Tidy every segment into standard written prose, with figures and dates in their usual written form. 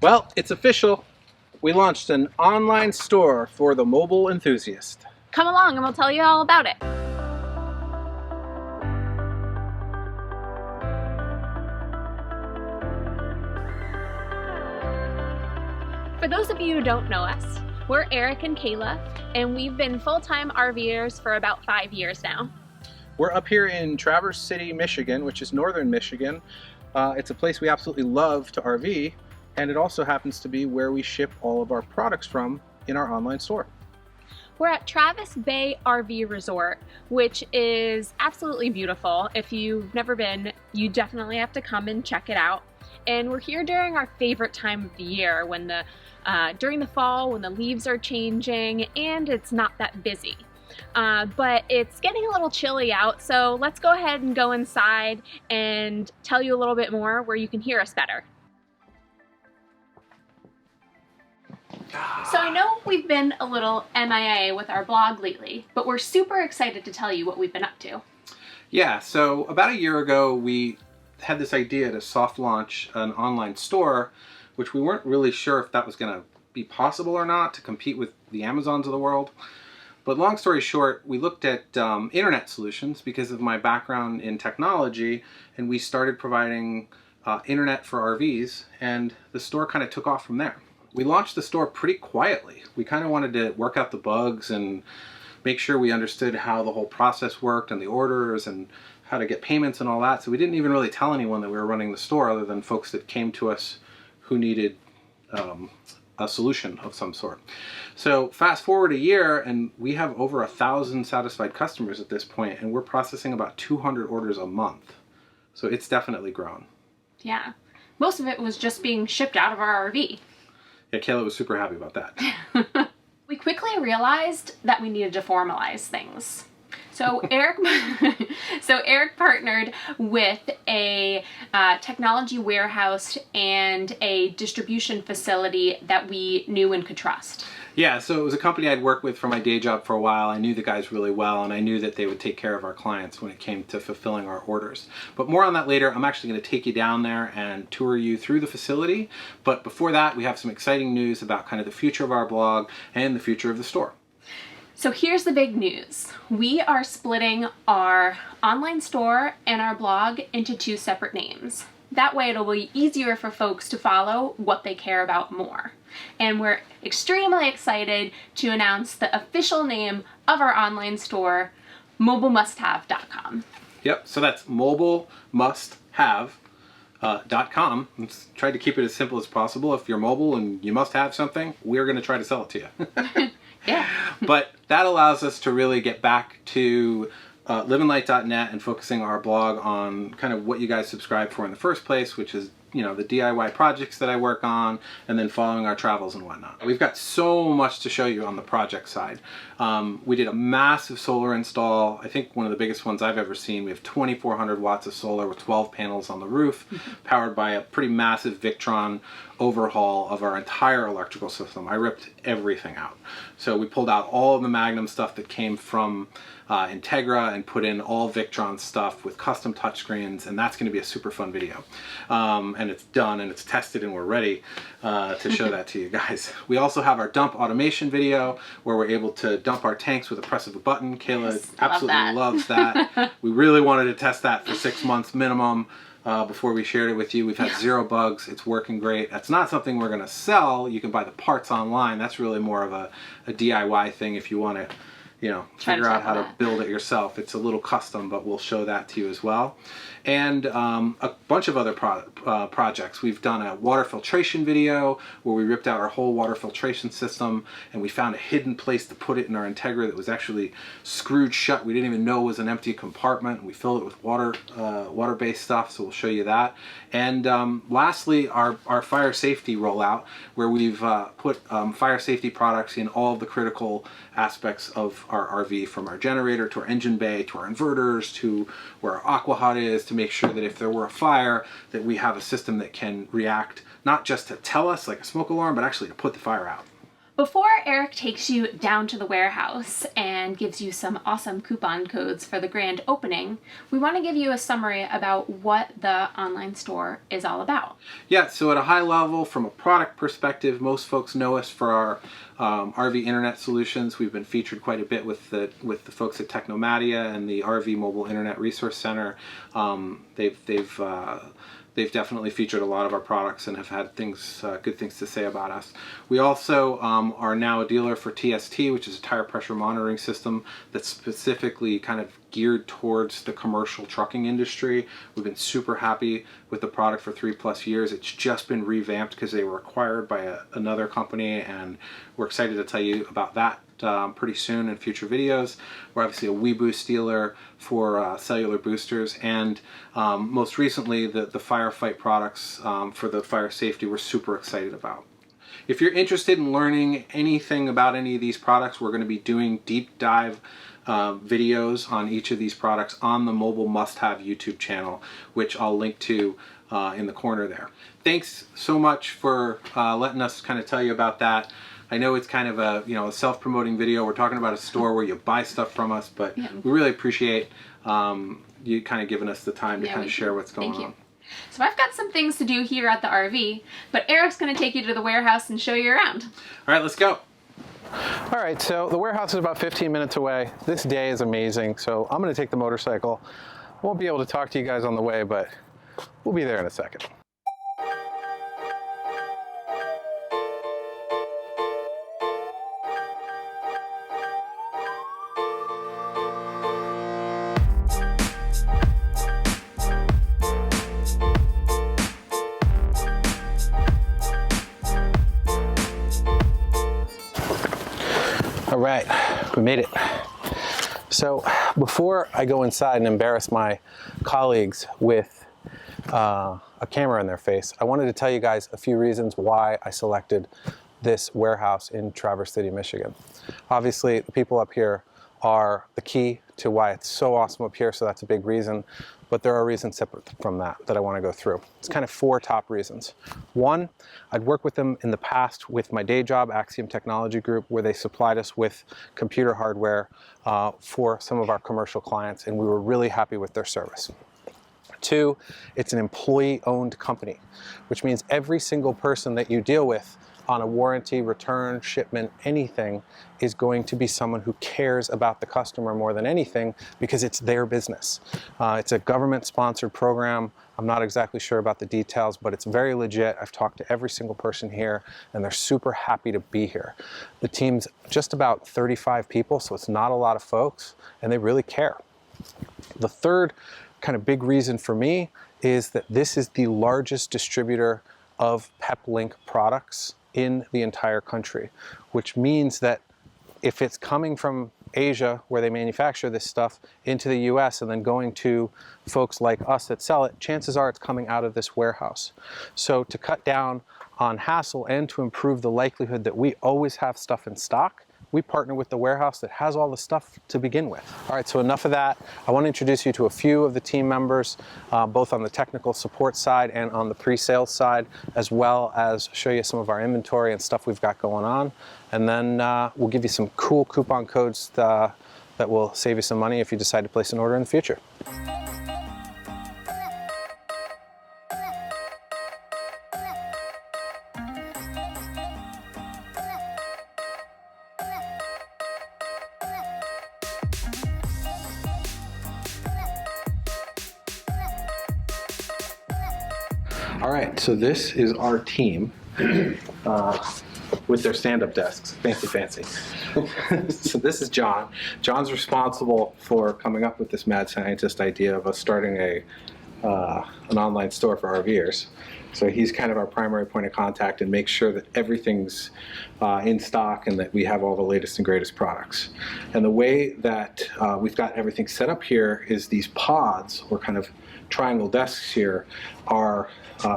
Well, it's official. We launched an online store for the mobile enthusiast. Come along and we'll tell you all about it. For those of you who don't know us, we're Eric and Kayla, and we've been full-time RVers for about 5 years now. We're up here in Traverse City, Michigan, which is northern Michigan. It's a place we absolutely love to RV, and it also happens to be where we ship all of our products from in our online store. We're at Travis Bay RV Resort, which is absolutely beautiful. If you've never been, you definitely have to come and check it out. And we're here during our favorite time of the year, when during the fall, when the leaves are changing and it's not that busy. But it's getting a little chilly out, so let's go ahead and go inside and tell you a little bit more where you can hear us better. So I know we've been a little MIA with our blog lately, but we're super excited to tell you what we've been up to. Yeah, so about a year ago we had this idea to soft launch an online store, which we weren't really sure if that was going to be possible or not to compete with the Amazons of the world. But long story short, we looked at internet solutions because of my background in technology, and we started providing internet for RVs, and the store kind of took off from there. We launched the store pretty quietly. We kind of wanted to work out the bugs and make sure we understood how the whole process worked and the orders and how to get payments and all that. So we didn't even really tell anyone that we were running the store, other than folks that came to us who needed a solution of some sort. So fast forward a year and we have over 1,000 satisfied customers at this point, and we're processing about 200 orders a month. So it's definitely grown. Yeah, most of it was just being shipped out of our RV. Yeah, Kayla was super happy about that. We quickly realized that we needed to formalize things. So Eric partnered with a technology warehouse and a distribution facility that we knew and could trust. Yeah, so it was a company I'd worked with for my day job for a while. I knew the guys really well, and I knew that they would take care of our clients when it came to fulfilling our orders. But more on that later. I'm actually going to take you down there and tour you through the facility. But before that, we have some exciting news about kind of the future of our blog and the future of the store. So here's the big news. We are splitting our online store and our blog into 2 separate names. That way it'll be easier for folks to follow what they care about more. And we're extremely excited to announce the official name of our online store, mobilemusthave.com. Yep, so that's mobilemusthave.com. Let's try to keep it as simple as possible. If you're mobile and you must have something, we're going to try to sell it to you. Yeah. But that allows us to really get back to LivinLite.net and focusing our blog on kind of what you guys subscribe for in the first place, which is, you know, the DIY projects that I work on, and then following our travels and whatnot. We've got so much to show you on the project side. We did a massive solar install. I think one of the biggest ones I've ever seen. We have 2,400 watts of solar with 12 panels on the roof, powered by a pretty massive Victron overhaul of our entire electrical system. I ripped everything out. So we pulled out all of the Magnum stuff that came from Integra and put in all Victron stuff with custom touchscreens, and that's going to be a super fun video. And it's done and it's tested and we're ready to show that to you guys. We also have our dump automation video where we're able to dump our tanks with a press of a button. Kayla absolutely loves that. We really wanted to test that for 6 months minimum before we shared it with you. We've had 0 bugs. It's working great. That's not something we're going to sell. You can buy the parts online. That's really more of a DIY thing if you want to, you know, figure out how to build it yourself. It's a little custom, but we'll show that to you as well. And a bunch of other projects. We've done a water filtration video where we ripped out our whole water filtration system, and we found a hidden place to put it in our Integra that was actually screwed shut. We didn't even know it was an empty compartment, and we filled it with water-based stuff, so we'll show you that. And lastly, our fire safety rollout, where we've put fire safety products in all of the critical aspects of our RV, from our generator to our engine bay to our inverters to where our aqua hut is, to make sure that if there were a fire, that we have a system that can react not just to tell us like a smoke alarm, but actually to put the fire out. Before Eric takes you down to the warehouse and gives you some awesome coupon codes for the grand opening, we want to give you a summary about what the online store is all about. Yeah, so at a high level, from a product perspective, most folks know us for our RV internet solutions. We've been featured quite a bit with the folks at Technomadia and the RV Mobile Internet Resource Center. They've definitely featured a lot of our products and have had good things to say about us. We also are now a dealer for TST, which is a tire pressure monitoring system that's specifically kind of geared towards the commercial trucking industry. We've been super happy with the product for 3+ years. It's just been revamped because they were acquired by another company, and we're excited to tell you about that pretty soon in future videos. We're obviously a WeBoost dealer for cellular boosters, and most recently the firefight products for the fire safety we're super excited about. If you're interested in learning anything about any of these products, we're going to be doing deep dive videos on each of these products on the Mobile Must Have YouTube channel, which I'll link to in the corner there. Thanks so much for letting us kind of tell you about that. I know it's kind of a self-promoting video. We're talking about a store where you buy stuff from us, but we really appreciate you kind of giving us the time to kind of share what's going on. So I've got some things to do here at the RV, but Eric's going to take you to the warehouse and show you around. All right, let's go. All right, so the warehouse is about 15 minutes away. This day is amazing, so I'm going to take the motorcycle. I won't be able to talk to you guys on the way, but we'll be there in a second. All right, we made it. So before I go inside and embarrass my colleagues with a camera in their face, I wanted to tell you guys a few reasons why I selected this warehouse in Traverse City, Michigan. Obviously, the people up here are the key to why it's so awesome up here, so that's a big reason. But there are reasons separate from that I want to go through. It's kind of 4 top reasons. 1, I'd worked with them in the past with my day job, Axiom Technology Group, where they supplied us with computer hardware for some of our commercial clients, and we were really happy with their service. 2, it's an employee-owned company, which means every single person that you deal with on a warranty, return, shipment, anything, is going to be someone who cares about the customer more than anything because it's their business. It's a government-sponsored program. I'm not exactly sure about the details, but it's very legit. I've talked to every single person here, and they're super happy to be here. The team's just about 35 people, so it's not a lot of folks, and they really care. The third kind of big reason for me is that this is the largest distributor of PepLink products in the entire country, which means that if it's coming from Asia, where they manufacture this stuff, into the US and then going to folks like us that sell it, chances are it's coming out of this warehouse. So to cut down on hassle and to improve the likelihood that we always have stuff in stock, we partner with the warehouse that has all the stuff to begin with. All right, so enough of that. I want to introduce you to a few of the team members, both on the technical support side and on the pre-sales side, as well as show you some of our inventory and stuff we've got going on. And then we'll give you some cool coupon codes that will save you some money if you decide to place an order in the future. All right, so this is our team with their stand-up desks, fancy. So this is John. John's responsible for coming up with this mad scientist idea of us starting an online store for RVers. So he's kind of our primary point of contact and makes sure that everything's in stock and that we have all the latest and greatest products. And the way that we've got everything set up here is these pods, or kind of triangle desks here, are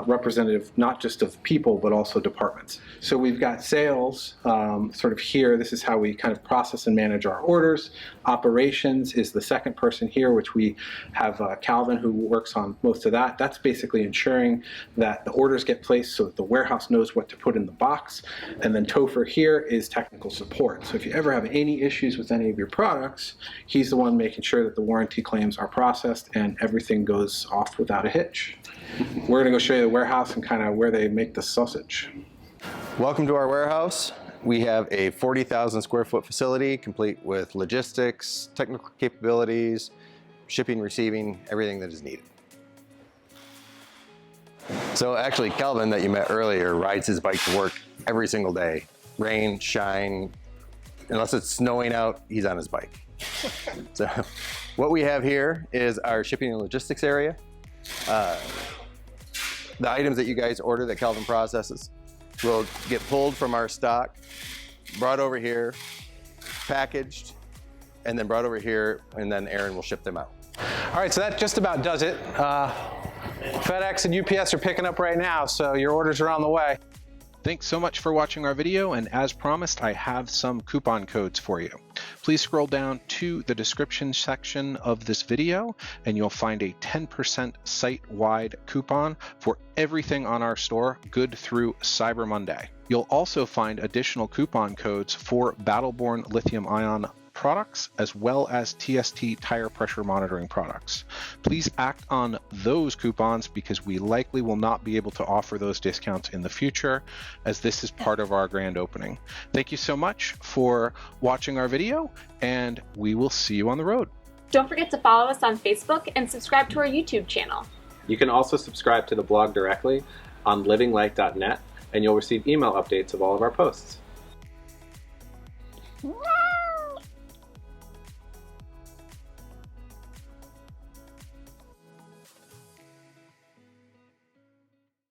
representative not just of people but also departments. So we've got sales sort of here. This is how we kind of process and manage our orders. Operations is the second person here, which we have Calvin, who works on most of that. That's basically ensuring that that the orders get placed so that the warehouse knows what to put in the box. And then Topher here is technical support. So if you ever have any issues with any of your products, he's the one making sure that the warranty claims are processed and everything goes off without a hitch. We're going to go show you the warehouse and kind of where they make the sausage. Welcome to our warehouse. We have a 40,000 square foot facility complete with logistics, technical capabilities, shipping, receiving, everything that is needed. So actually Kelvin that you met earlier rides his bike to work every single day. Rain, shine, unless it's snowing out, he's on his bike. So what we have here is our shipping and logistics area. The items that you guys order that Kelvin processes will get pulled from our stock, brought over here, packaged, and then brought over here, and then Aaron will ship them out. All right, so that just about does it. FedEx and UPS are picking up right now, so your orders are on the way. Thanks so much for watching our video, and as promised, I have some coupon codes for you. Please scroll down to the description section of this video, and you'll find a 10% site-wide coupon for everything on our store, good through Cyber Monday. You'll also find additional coupon codes for Battleborn lithium-ion products as well as TST tire pressure monitoring products. Please act on those coupons because we likely will not be able to offer those discounts in the future as this is part of our grand opening. Thank you so much for watching our video and we will see you on the road. Don't forget to follow us on Facebook and subscribe to our YouTube channel. You can also subscribe to the blog directly on LivinLite.net and you'll receive email updates of all of our posts.